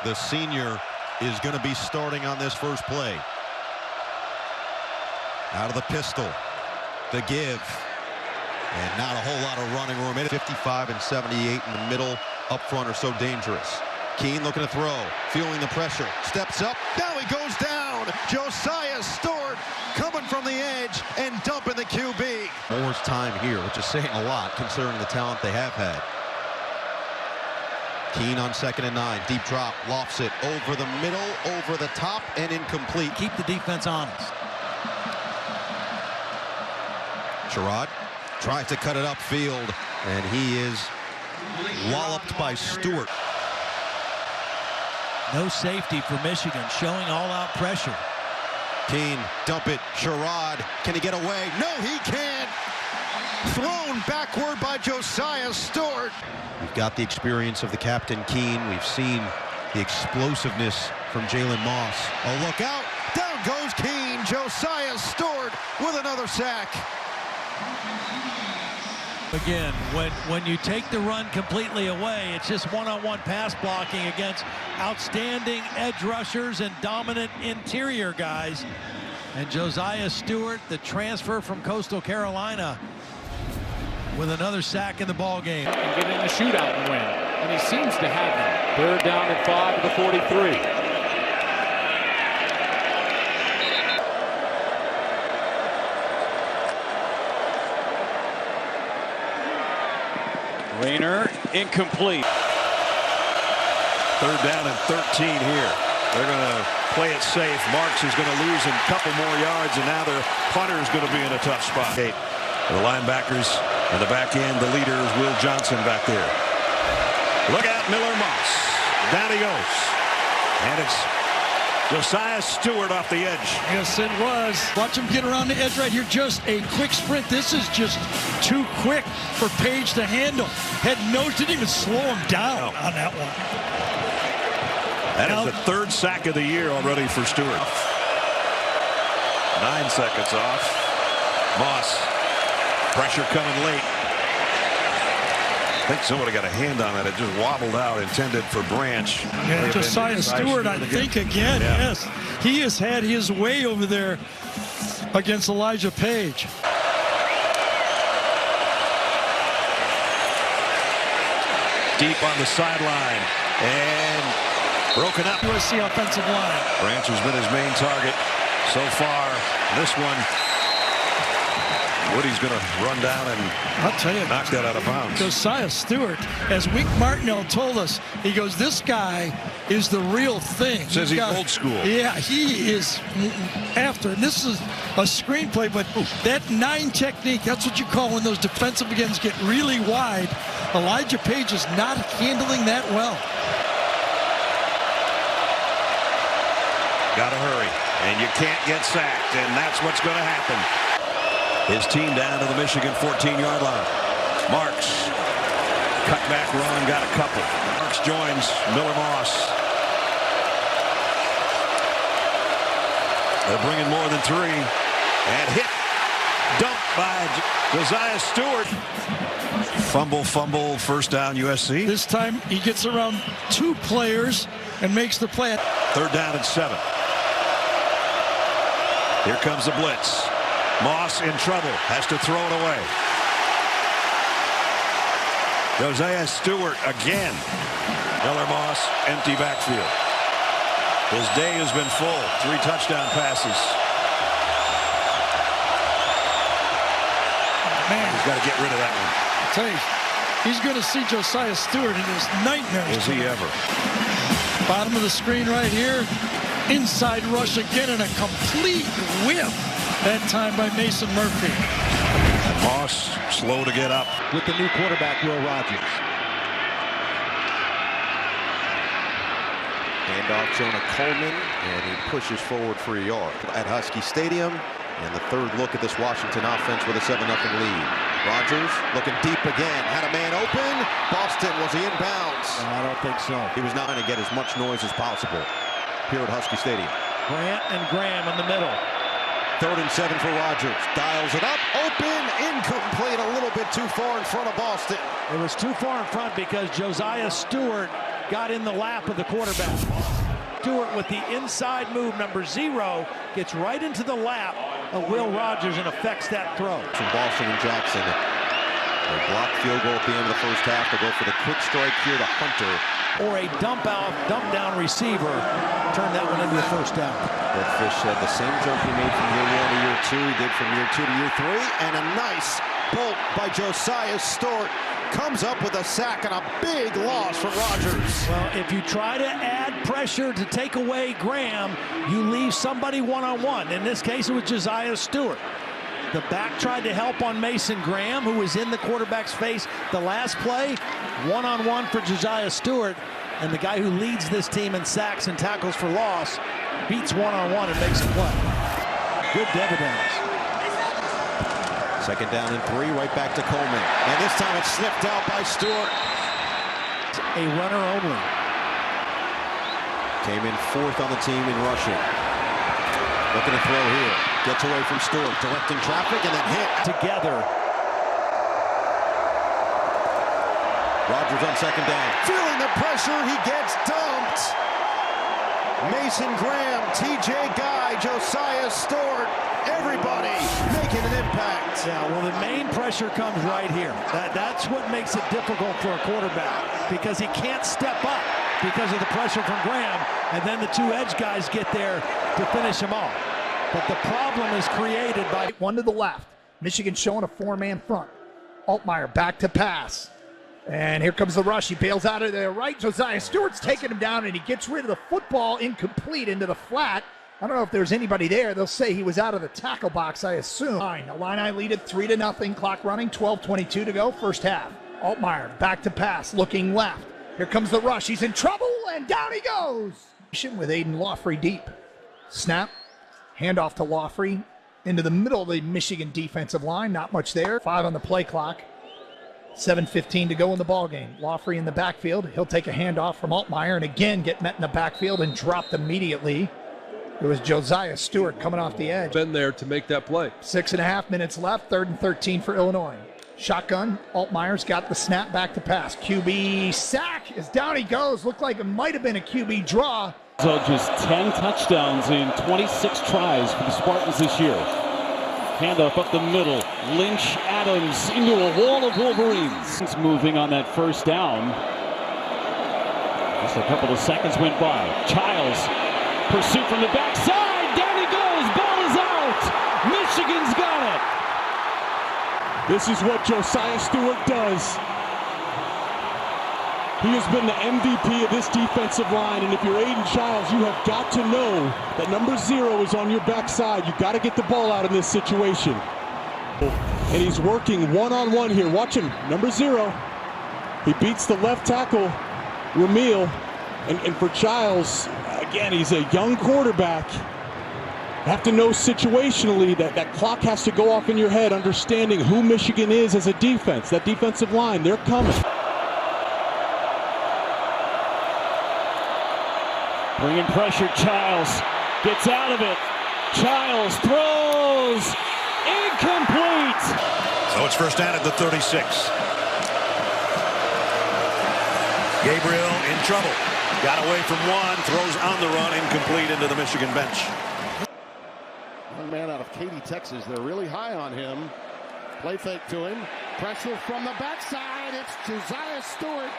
the senior, is going to be starting on this first play. Out of the pistol, the give, and not a whole lot of running room. 55 and 78 in the middle, up front are so dangerous. Keene looking to throw, feeling the pressure, steps up, now he goes down. Josaiah Stewart coming from the edge and dumping the QB. Moore's time here, which is saying a lot considering the talent they have had. Keene on 2nd and 9, deep drop, lofts it over the middle, over the top, and incomplete. Keep the defense honest. Sherrod tries to cut it upfield, and he is walloped by Stewart. No safety for Michigan, showing all-out pressure. Keene, dump it, Sherrod, can he get away? No, he can't! Thrown backward by Josaiah Stewart. We've got the experience of the captain, Keene. We've seen the explosiveness from Jalen Moss. Oh, look out! Down goes Keene. Josaiah Stewart with another sack. Again, when you take the run completely away, it's just one-on-one pass blocking against outstanding edge rushers and dominant interior guys. And Josaiah Stewart, the transfer from Coastal Carolina, with another sack in the ball game. And get in a shootout and win. And he seems to have them. 3rd down and 5 to the 43. Rayner, incomplete. 3rd down and 13 here. They're going to play it safe. Marks is going to lose a couple more yards, and now their punter is going to be in a tough spot. The linebackers in the back end, the leader is Will Johnson back there. Look out, Miller Moss. Down he goes. And it's Josaiah Stewart off the edge. Yes, it was. Watch him get around the edge right here. Just a quick sprint. This is just too quick for Page to handle. Head nose, didn't even slow him down on that one. That is the 3rd sack of the year already for Stewart. 9 seconds off. Moss. Pressure coming late. I think somebody got a hand on it. It just wobbled out, intended for Branch. Yeah, Josaiah Stewart, I think, again, yes. He has had his way over there against Elijah Page. Deep on the sideline. And broken up. USC offensive line. Branch has been his main target so far. This one, Woody's going to run down and I'll tell you, knock that out of bounds. Josaiah Stewart, as Wink Martinell told us, he goes, this guy is the real thing. Says he's old school. Yeah, he is after. And this is a screenplay, but that 9 technique, that's what you call when those defensive ends get really wide. Elijah Page is not handling that well. Got to hurry, and you can't get sacked, and that's what's going to happen. His team down to the Michigan 14-yard line. Marks, cut back run, got a couple. Marks joins Miller Moss. They're bringing more than 3, and hit, dumped by Josaiah Stewart. Fumble, 1st down USC. This time he gets around 2 players and makes the play. 3rd down and 7. Here comes the blitz. Moss in trouble, has to throw it away. Josaiah Stewart again. Miller Moss, empty backfield. His day has been full. 3 touchdown passes. Man, he's got to get rid of that one. I tell you, he's going to see Josaiah Stewart in his nightmares. Is he ever? Bottom of the screen right here. Inside rush again, and a complete whip. That time by Mason Murphy. Moss slow to get up. With the new quarterback, Will Rogers. Handoff Jonah Coleman, and he pushes forward for a yard at Husky Stadium. And the 3rd look at this Washington offense with a 7-0 lead. Rogers looking deep again, had a man open. Boston, was he in bounds? I don't think so. He was not going to get as much noise as possible here at Husky Stadium. Grant and Graham in the middle. 3rd and 7 for Rogers. Dials it up, open, incomplete, a little bit too far in front of Boston. It was too far in front because Josaiah Stewart got in the lap of the quarterback. Stewart with the inside move, number 0, gets right into the lap of Will Rogers and affects that throw. From Boston and Jackson. A blocked field goal at the end of the first half to go for the quick strike here to Hunter. Or a dump down receiver. Turn that one into a first down. Red Fish said the same jump he made from year 1 to year 2, he did from year 2 to year 3, and a nice bolt by Josaiah Stewart comes up with a sack and a big loss from Rogers. Well, if you try to add pressure to take away Graham, you leave somebody one-on-one. In this case, it was Josaiah Stewart. The back tried to help on Mason Graham, who was in the quarterback's face the last play. One-on-one for Josaiah Stewart, and the guy who leads this team in sacks and tackles for loss beats one-on-one and makes a play. Good dividends. Second down and 3, right back to Coleman. And this time it's sniffed out by Stewart. A runner only. Came in 4th on the team in rushing. Looking to throw here. Gets away from Stewart, directing traffic and then hit. Together. Rogers on second down. Feeling the pressure, he gets dumped. Mason Graham, TJ Guy, Josaiah Stewart, everybody making an impact. Yeah, well, the main pressure comes right here. That's what makes it difficult for a quarterback, because he can't step up because of the pressure from Graham, and then the 2 edge guys get there to finish him off. But the problem is created by... One to the left. Michigan showing a 4-man front. Altmaier back to pass. And here comes the rush. He bails out of there right. Josaiah Stewart's taking him down, and he gets rid of the football incomplete into the flat. I don't know if there's anybody there. They'll say he was out of the tackle box, I assume. Illini lead it 3-0. Clock running. 12:22 to go. First half. Altmaier back to pass. Looking left. Here comes the rush. He's in trouble, and down he goes. With Aiden Lawfrey deep. Snap. Handoff to Lawfrey into the middle of the Michigan defensive line. Not much there. 5 on the play clock. 7:15 to go in the ball game. Lawfrey in the backfield. He'll take a handoff from Altmaier and again get met in the backfield and dropped immediately. It was Josaiah Stewart coming off the edge. Been there to make that play. 6.5 minutes left. 3rd and 13 for Illinois. Shotgun. Altmaier's got the snap back to pass. QB sack as down he goes. Looked like it might have been a QB draw. So just 10 touchdowns in 26 tries for the Spartans this year. Handoff up the middle. Lynch Adams into a wall of Wolverines. Moving on that first down. Just a couple of seconds went by. Childs, pursuit from the backside. Down he goes. Ball is out. Michigan's got it. This is what Josaiah Stewart does. He has been the MVP of this defensive line, and if you're Aiden Childs, you have got to know that number 0 is on your backside. You've got to get the ball out in this situation. And he's working one-on-one here. Watch him, number 0. He beats the left tackle, Ramil. And for Childs, again, he's a young quarterback. You have to know situationally that clock has to go off in your head, understanding who Michigan is as a defense. That defensive line, they're coming. Bringing pressure, Childs gets out of it. Childs throws, incomplete. So it's first down at the 36. Gabriel in trouble. Got away from one, throws on the run, incomplete into the Michigan bench. Young man out of Katy, Texas. They're really high on him. Play fake to him. Pressure from the backside. It's Josaiah Stewart.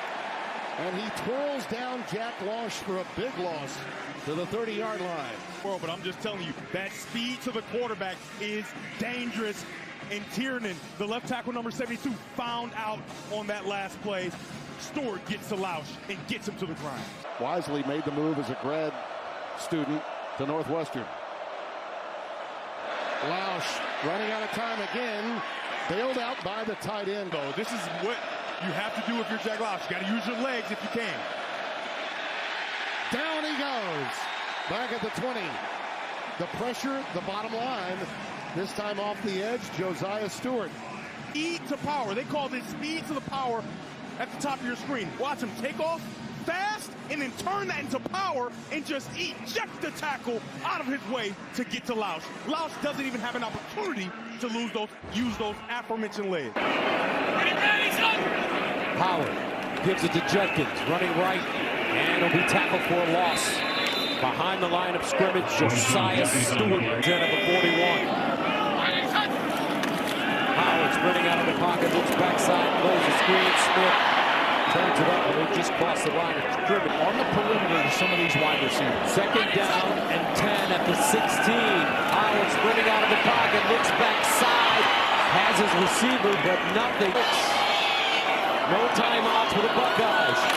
And he twirls down Jack Losh for a big loss to the 30-yard line. But I'm just telling you, that speed to the quarterback is dangerous. And Tiernan, the left tackle number 72, found out on that last play. Stewart gets to Lausch and gets him to the ground. Wisely made the move as a grad student to Northwestern. Lausch running out of time again. Bailed out by the tight end. So this is what you have to do if you're Jack Lausch. You got to use your legs if you can. Down he goes. Back at the 20. The pressure, the bottom line. This time off the edge, Josaiah Stewart. Speed to power. They call this speed to the power at the top of your screen. Watch him take off fast and then turn that into power and just eject the tackle out of his way to get to Lausch. Lausch doesn't even have an opportunity to use those aforementioned legs. Howard gives it to Judkins, running right. And he'll be tackled for a loss. Behind the line of scrimmage, Josaiah Stewart, 10 at the 41. Howard sprinting out of the pocket, looks backside, blows the screen. Smith turns it up, and they just cross the line of scrimmage. On the perimeter to some of these wide receivers. Second down and 10 at the 16. Howard sprinting out of the pocket, looks backside, has his receiver, but nothing. No timeouts for the Buckeyes.